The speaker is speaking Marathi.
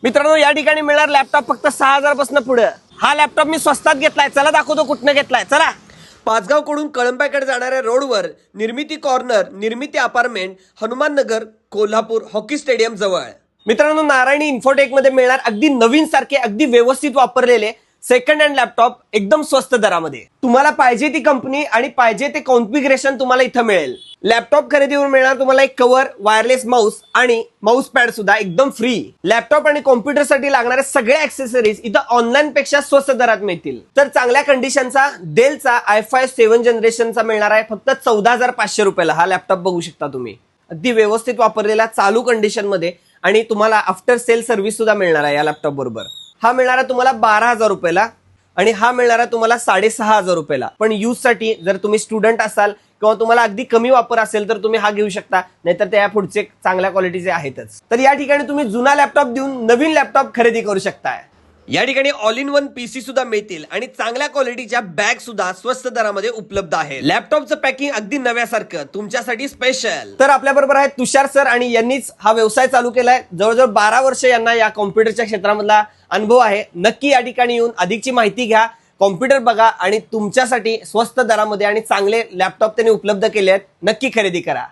मित्रांनो या ठिकाणी मिळणार लॅपटॉप फक्त 6,000 पासून पुढे। हा लॅपटॉप मी स्वस्तात घेतलाय, चला दाखवतो कुठनं घेतलाय। चला, पाचगाव कडून कळंबाकडे जाणाऱ्या रोडवर निर्मिती कॉर्नर, निर्मिती apartment, Hanuman Nagar, Kolhapur, hockey stadium जवळ। मित्रांनो नारायणी इन्फोटेक मध्ये मिळणार अगदी नवीन सारखे, अगदी व्यवस्थित वापरलेले सेकंड हँड लॅपटॉप एकदम स्वस्त दरामध्ये। तुम्हाला पाहिजे ती कंपनी आणि पाहिजे ते कॉन्फिगरेशन तुम्हाला इथं मिळेल। लॅपटॉप खरेदीवर मिळणार तुम्हाला एक कव्हर, वायरलेस माऊस आणि माऊस पॅड सुद्धा एकदम फ्री। लॅपटॉप आणि कॉम्प्युटर साठी लागणारे सगळे ऍक्सेसरीज इथं ऑनलाईन पेक्षा स्वस्त दरात मिळतील। तर चांगल्या कंडिशनचा डेलचा i5 7 जनरेशनचा मिळणार आहे फक्त 14,500 रुपयाला। हा लॅपटॉप बघू शकता तुम्ही, अगदी व्यवस्थित वापरलेला, चालू कंडिशन मध्ये, आणि तुम्हाला आफ्टर सेल सर्व्हिस सुद्धा मिळणार आहे या लॅपटॉप बरोबर। हा मिळणार आहे तुम्हाला 12,000 रुपयाला आणि हा मिळणार आहे तुम्हाला 6,500 रुपयाला। पण यूज साठी जर तुम्ही स्टुडंट असाल किंवा तुम्हाला अगदी कमी वापर असेल तर तुम्ही हा घेऊ शकता, नाहीतर त्या पुढचे चांगल्या क्वालिटीचे आहेतच। तर या ठिकाणी तुम्ही जुना लॅपटॉप देऊन नवीन लॅपटॉप खरेदी करू शकताय। या ठिकाणी ऑल इन वन पीसी सुद्धा मिळतील आणि चांगल्या क्वालिटीच्या बॅग सुद्धा स्वस्त दरामध्ये उपलब्ध आहे। लॅपटॉपचं पॅकिंग अगदी नव्यासारखं तुमच्यासाठी स्पेशल। तर आपल्या बरोबर आहे तुषार सर आणि यांनीच हा व्यवसाय चालू केलाय। जवळजवळ 12 वर्ष यांना या कॉम्प्युटरच्या क्षेत्रामधला अनुभव आहे। नक्की या ठिकाणी येऊन अधिकची माहिती घ्या, कॉम्प्युटर बघा आणि तुमच्यासाठी स्वस्त दरामध्ये आणि चांगले लॅपटॉप त्यांनी उपलब्ध केले आहेत। नक्की खरेदी करा।